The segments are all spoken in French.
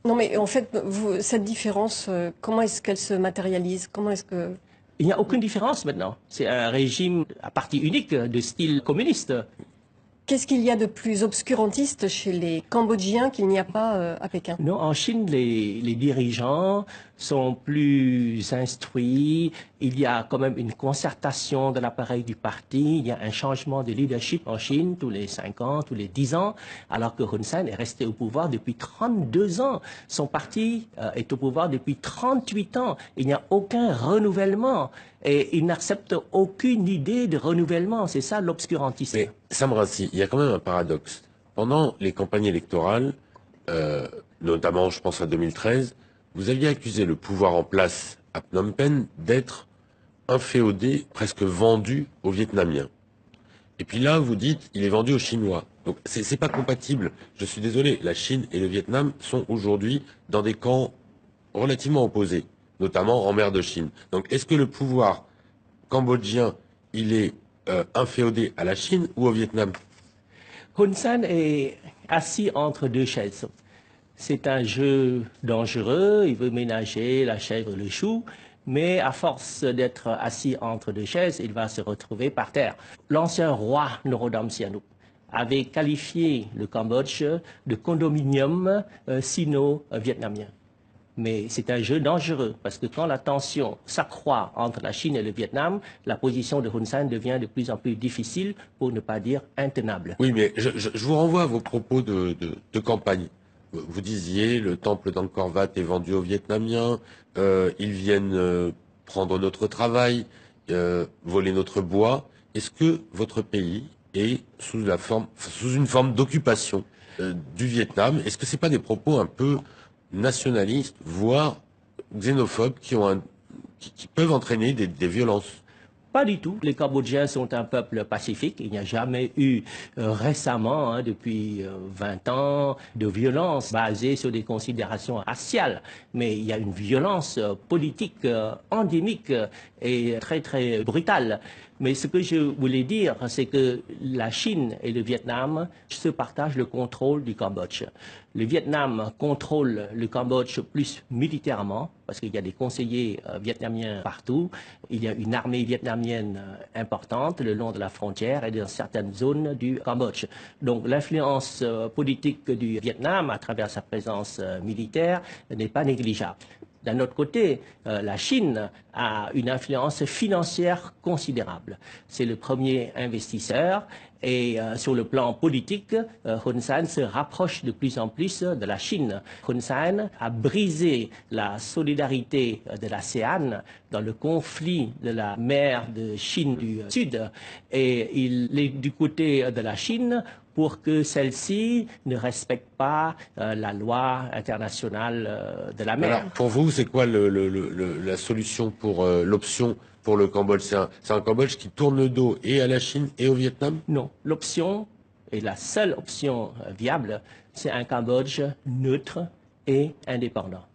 Non, mais en fait, cette différence, comment est-ce qu'elle se matérialise? Comment est-ce que... Il n'y a aucune différence maintenant. C'est un régime à parti unique de style communiste. Qu'est-ce qu'il y a de plus obscurantiste chez les Cambodgiens qu'il n'y a pas à Pékin? Non, en Chine, les dirigeants sont plus instruits. Il y a quand même une concertation de l'appareil du parti. Il y a un changement de leadership en Chine tous les 5 ans, tous les 10 ans, alors que Hun Sen est resté au pouvoir depuis 32 ans. Son parti est au pouvoir depuis 38 ans. Il n'y a aucun renouvellement et il n'accepte aucune idée de renouvellement. C'est ça l'obscurantisme. Mais Sam Rassi, il y a quand même un paradoxe. Pendant les campagnes électorales, notamment je pense à 2013, vous aviez accusé le pouvoir en place à Phnom Penh d'être inféodé, presque vendu aux Vietnamiens. Et puis là, vous dites, il est vendu aux Chinois. Donc c'est pas compatible. Je suis désolé, la Chine et le Vietnam sont aujourd'hui dans des camps relativement opposés, notamment en mer de Chine. Donc est-ce que le pouvoir cambodgien, il est inféodé à la Chine ou au Vietnam? Hun Sen est assis entre deux chaises. C'est un jeu dangereux, il veut ménager la chèvre et le chou, mais à force d'être assis entre deux chaises, il va se retrouver par terre. L'ancien roi Norodom Sihanouk avait qualifié le Cambodge de condominium sino-vietnamien. Mais c'est un jeu dangereux, parce que quand la tension s'accroît entre la Chine et le Vietnam, la position de Hun Sen devient de plus en plus difficile, pour ne pas dire intenable. Oui, mais je vous renvoie à vos propos de campagne. Vous disiez, le temple d'Angkor Wat est vendu aux Vietnamiens, ils viennent prendre notre travail, voler notre bois. Est-ce que votre pays est sous une forme d'occupation du Vietnam? Est-ce que c'est pas des propos un peu nationalistes, voire xénophobes, qui peuvent entraîner des violences? Pas du tout. Les Cambodgiens sont un peuple pacifique. Il n'y a jamais eu récemment, depuis 20 ans, de violence basée sur des considérations raciales. Mais il y a une violence politique endémique et très très brutale. Mais ce que je voulais dire, c'est que la Chine et le Vietnam se partagent le contrôle du Cambodge. Le Vietnam contrôle le Cambodge plus militairement, parce qu'il y a des conseillers vietnamiens partout. Il y a une armée vietnamienne importante le long de la frontière et dans certaines zones du Cambodge. Donc l'influence politique du Vietnam à travers sa présence militaire n'est pas négligeable. D'un autre côté, la Chine a une influence financière considérable. C'est le premier investisseur et sur le plan politique, Hun Sen se rapproche de plus en plus de la Chine. Hun Sen a brisé la solidarité de l'ASEAN dans le conflit de la mer de Chine du Sud et il est du côté de la Chine pour que celle-ci ne respecte pas la loi internationale de la mer. Alors, pour vous, c'est quoi la solution pour l'option pour le Cambodge? C'est un Cambodge qui tourne le dos et à la Chine et au Vietnam? Non, l'option, et la seule option viable, c'est un Cambodge neutre et indépendant,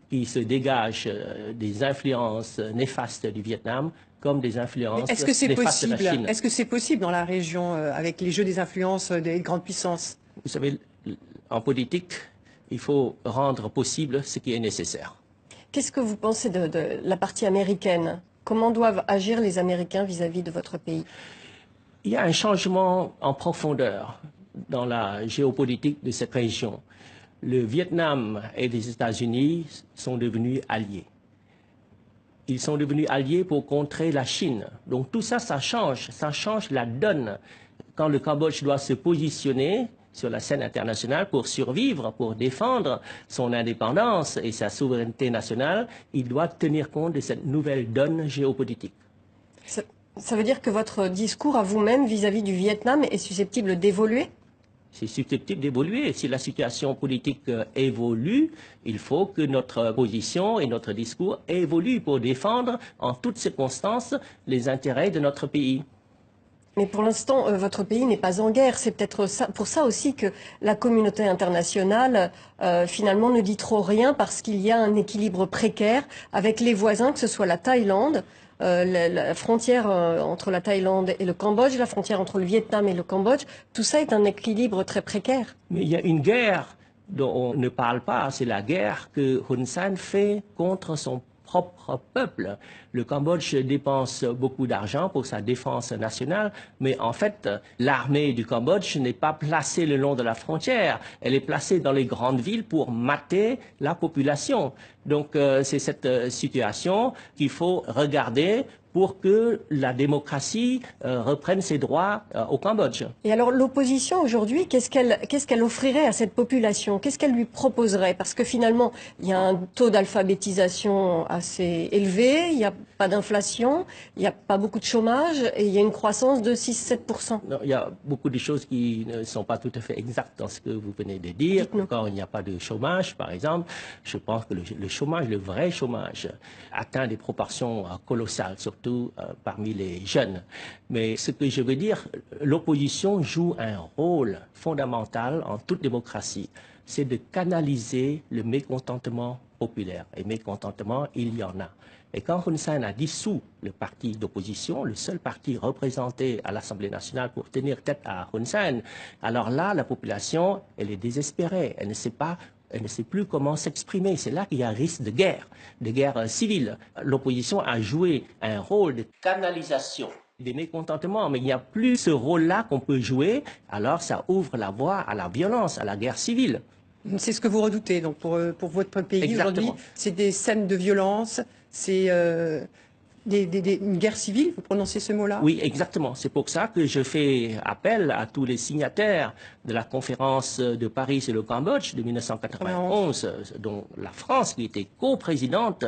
qui se dégage des influences néfastes du Vietnam comme des influences Est-ce que c'est néfastes de la possible? Chine. Est-ce que c'est possible dans la région avec les jeux des influences des grandes puissances? Vous savez, en politique, il faut rendre possible ce qui est nécessaire. Qu'est-ce que vous pensez de la partie américaine? Comment doivent agir les Américains vis-à-vis de votre pays? Il y a un changement en profondeur dans la géopolitique de cette région. Le Vietnam et les États-Unis sont devenus alliés. Ils sont devenus alliés pour contrer la Chine. Donc tout ça, ça change la donne. Quand le Cambodge doit se positionner sur la scène internationale pour survivre, pour défendre son indépendance et sa souveraineté nationale, il doit tenir compte de cette nouvelle donne géopolitique. Ça veut dire que votre discours à vous-même vis-à-vis du Vietnam est susceptible d'évoluer? C'est susceptible d'évoluer. Si la situation politique évolue, il faut que notre position et notre discours évoluent pour défendre en toutes circonstances les intérêts de notre pays. Mais pour l'instant, votre pays n'est pas en guerre. C'est peut-être pour ça aussi que la communauté internationale, finalement, ne dit trop rien parce qu'il y a un équilibre précaire avec les voisins, que ce soit la Thaïlande, la frontière entre la Thaïlande et le Cambodge, la frontière entre le Vietnam et le Cambodge. Tout ça est un équilibre très précaire. Mais il y a une guerre dont on ne parle pas, c'est la guerre que Hun Sen fait contre son propre peuple. Le Cambodge dépense beaucoup d'argent pour sa défense nationale, mais en fait, l'armée du Cambodge n'est pas placée le long de la frontière. Elle est placée dans les grandes villes pour mater la population. Donc, c'est cette situation qu'il faut regarder pour que la démocratie reprenne ses droits au Cambodge. Et alors l'opposition aujourd'hui, qu'est-ce qu'elle offrirait à cette population? Qu'est-ce qu'elle lui proposerait? Parce que finalement, il y a un taux d'alphabétisation assez élevé, il n'y a pas d'inflation, il n'y a pas beaucoup de chômage et il y a une croissance de 6-7%. Non, il y a beaucoup de choses qui ne sont pas tout à fait exactes dans ce que vous venez de dire. Quand il n'y a pas de chômage, par exemple, je pense que le chômage, le vrai chômage, atteint des proportions colossales, surtout parmi les jeunes. Mais ce que je veux dire, l'opposition joue un rôle fondamental en toute démocratie. C'est de canaliser le mécontentement populaire. Et mécontentement, il y en a. Et quand Hun Sen a dissous le parti d'opposition, le seul parti représenté à l'Assemblée nationale pour tenir tête à Hun Sen, alors là, la population, elle est désespérée. Elle ne sait plus comment s'exprimer. C'est là qu'il y a un risque de guerre civile. L'opposition a joué un rôle de canalisation des mécontentements, mais il n'y a plus ce rôle-là qu'on peut jouer, alors ça ouvre la voie à la violence, à la guerre civile. C'est ce que vous redoutez donc pour votre pays aujourd'hui. C'est des scènes de violence, c'est une guerre civile, vous prononcez ce mot-là? Oui, exactement. C'est pour ça que je fais appel à tous les signataires de la conférence de Paris sur le Cambodge de 1991, dont la France qui était coprésidente,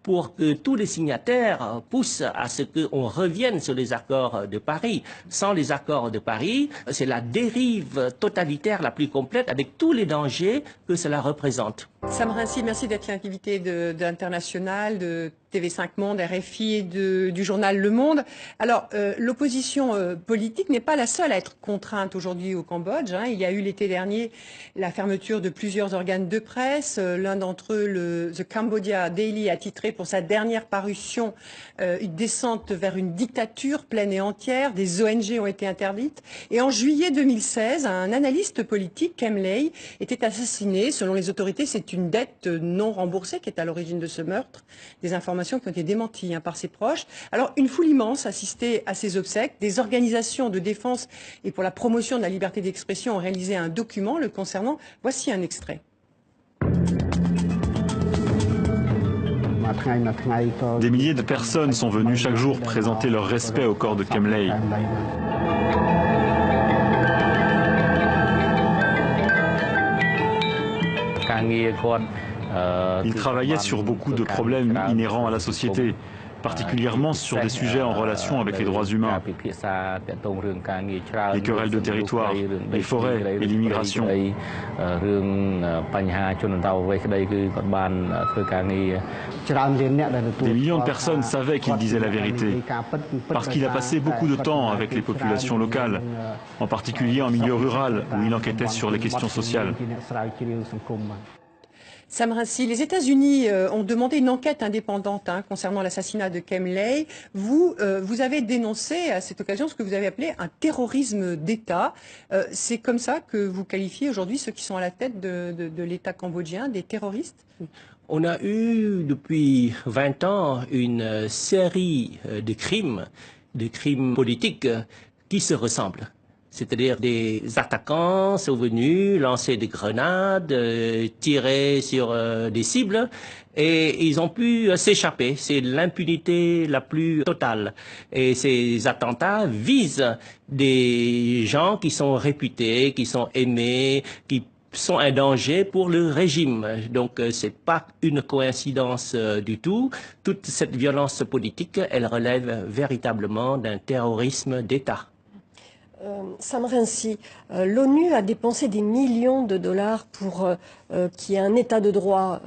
pour que tous les signataires poussent à ce qu'on revienne sur les accords de Paris. Sans les accords de Paris, c'est la dérive totalitaire la plus complète avec tous les dangers que cela représente. Sam Rainsy, merci d'être l'invité d'International, de TV5 Monde, RFI et du journal Le Monde. Alors, l'opposition politique n'est pas la seule à être contrainte aujourd'hui au Cambodge. Il y a eu l'été dernier la fermeture de plusieurs organes de presse. L'un d'entre eux, le The Cambodia Daily, a titré pour sa dernière parution une descente vers une dictature pleine et entière. Des ONG ont été interdites. Et en juillet 2016, un analyste politique, Kem Ley, était assassiné. Selon les autorités, c'est une dette non remboursée qui est à l'origine de ce meurtre. Des informations qui ont été démenties par ses proches. Alors, une foule immense assistait à ses obsèques. Des organisations de défense et pour la promotion de la liberté d'expression ont réalisé un document le concernant. Voici un extrait. Des milliers de personnes sont venues chaque jour présenter leur respect au corps de Kem Ley. Il travaillait sur beaucoup de problèmes inhérents à la société, particulièrement sur des sujets en relation avec les droits humains, les querelles de territoire, les forêts et l'immigration. Des millions de personnes savaient qu'il disait la vérité, parce qu'il a passé beaucoup de temps avec les populations locales, en particulier en milieu rural, où il enquêtait sur les questions sociales. Sam Rainsy, les États-Unis ont demandé une enquête indépendante concernant l'assassinat de Kem Ley. Vous avez dénoncé à cette occasion ce que vous avez appelé un terrorisme d'État. C'est comme ça que vous qualifiez aujourd'hui ceux qui sont à la tête de l'État cambodgien, des terroristes? On a eu depuis 20 ans une série de crimes politiques qui se ressemblent. C'est-à-dire des attaquants sont venus lancer des grenades, tirer sur des cibles et ils ont pu s'échapper. C'est l'impunité la plus totale. Et ces attentats visent des gens qui sont réputés, qui sont aimés, qui sont un danger pour le régime. Donc c'est pas une coïncidence du tout. Toute cette violence politique, elle relève véritablement d'un terrorisme d'État. Sam Rainsy, l'ONU a dépensé des millions de dollars pour qu'il y ait un état de droit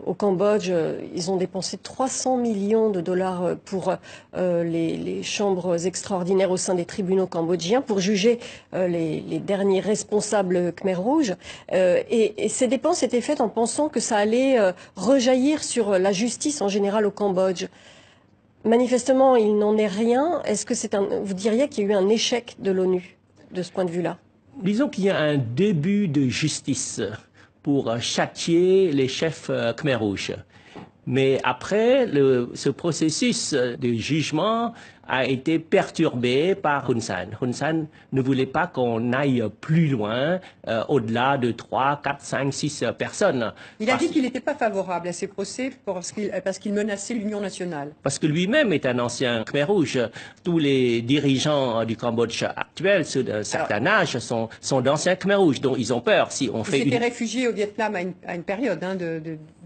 au Cambodge. Ils ont dépensé 300 millions de dollars pour les chambres extraordinaires au sein des tribunaux cambodgiens pour juger les derniers responsables Khmer Rouge. Et ces dépenses étaient faites en pensant que ça allait rejaillir sur la justice en général au Cambodge. Manifestement, il n'en est rien. Est-ce que vous diriez qu'il y a eu un échec de l'ONU de ce point de vue-là? Disons qu'il y a un début de justice pour châtier les chefs Khmer Rouge. Mais après, ce processus de jugement a été perturbé par Hun Sen. Hun Sen ne voulait pas qu'on aille plus loin, au-delà de 3, 4, 5, 6 personnes. Il a dit qu'il n'était pas favorable à ces procès parce qu'il menaçait l'Union nationale. Parce que lui-même est un ancien Khmer Rouge. Tous les dirigeants du Cambodge actuel, ceux d'un certain âge, sont d'anciens Khmer Rouges, dont ils ont peur. Si on fait il s'était réfugié au Vietnam à une période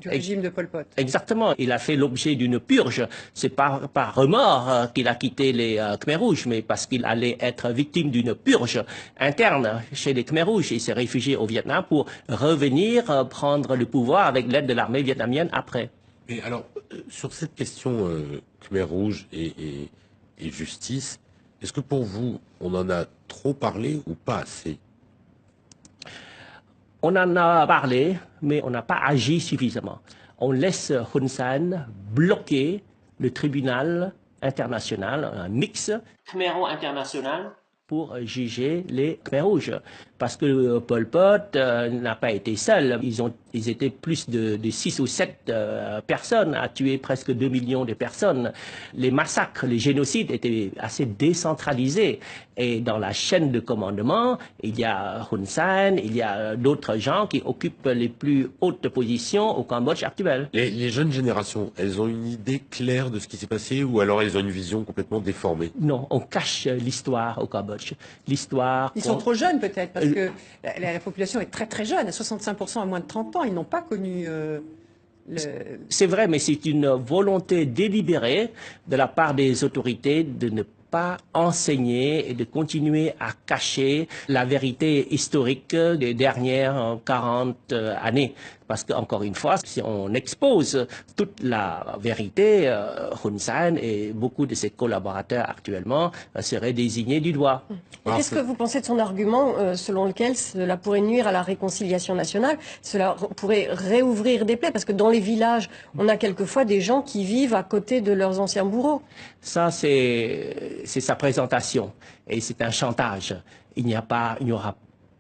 du régime de Pol Pot. Exactement. Il a fait l'objet d'une purge. C'est par remords qu'il a quitté les Khmer Rouges, mais parce qu'il allait être victime d'une purge interne chez les Khmer Rouges. Il s'est réfugié au Vietnam pour revenir prendre le pouvoir avec l'aide de l'armée vietnamienne après. Et alors, sur cette question Khmer Rouge et justice, est-ce que pour vous, on en a trop parlé ou pas assez? On en a parlé, mais on n'a pas agi suffisamment. On laisse Hun Sen bloquer le tribunal international, un mix khmero-international, pour juger les Khmer Rouges. Parce que Pol Pot n'a pas été seul. Ils étaient plus de 6 ou 7 personnes à tuer presque 2 millions de personnes. Les massacres, les génocides étaient assez décentralisés. Et dans la chaîne de commandement, il y a Hun Sen, il y a d'autres gens qui occupent les plus hautes positions au Cambodge actuel. Les jeunes générations, elles ont une idée claire de ce qui s'est passé ou alors elles ont une vision complètement déformée? Non, on cache l'histoire au Cambodge. L'histoire... Ils sont trop jeunes peut-être, parce que la population est très très jeune, à 65% à moins de 30 ans, ils n'ont pas connu... C'est vrai, mais c'est une volonté délibérée de la part des autorités de ne pas enseigner et de continuer à cacher la vérité historique des dernières 40 années. Parce qu'encore une fois, si on expose toute la vérité, Hun Sen et beaucoup de ses collaborateurs actuellement seraient désignés du doigt. Qu'est-ce que vous pensez de son argument selon lequel cela pourrait nuire à la réconciliation nationale? Cela pourrait réouvrir des plaies, parce que dans les villages, on a quelquefois des gens qui vivent à côté de leurs anciens bourreaux. Ça, c'est sa présentation. Et c'est un chantage. Il n'y aura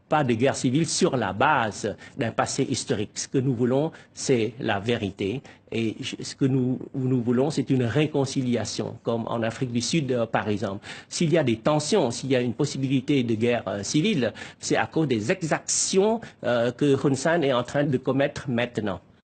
pas de guerre civile sur la base d'un passé historique. Ce que nous voulons, c'est la vérité. Et ce que nous voulons, c'est une réconciliation, comme en Afrique du Sud, par exemple. S'il y a des tensions, s'il y a une possibilité de guerre civile, c'est à cause des exactions que Hun Sen est en train de commettre maintenant.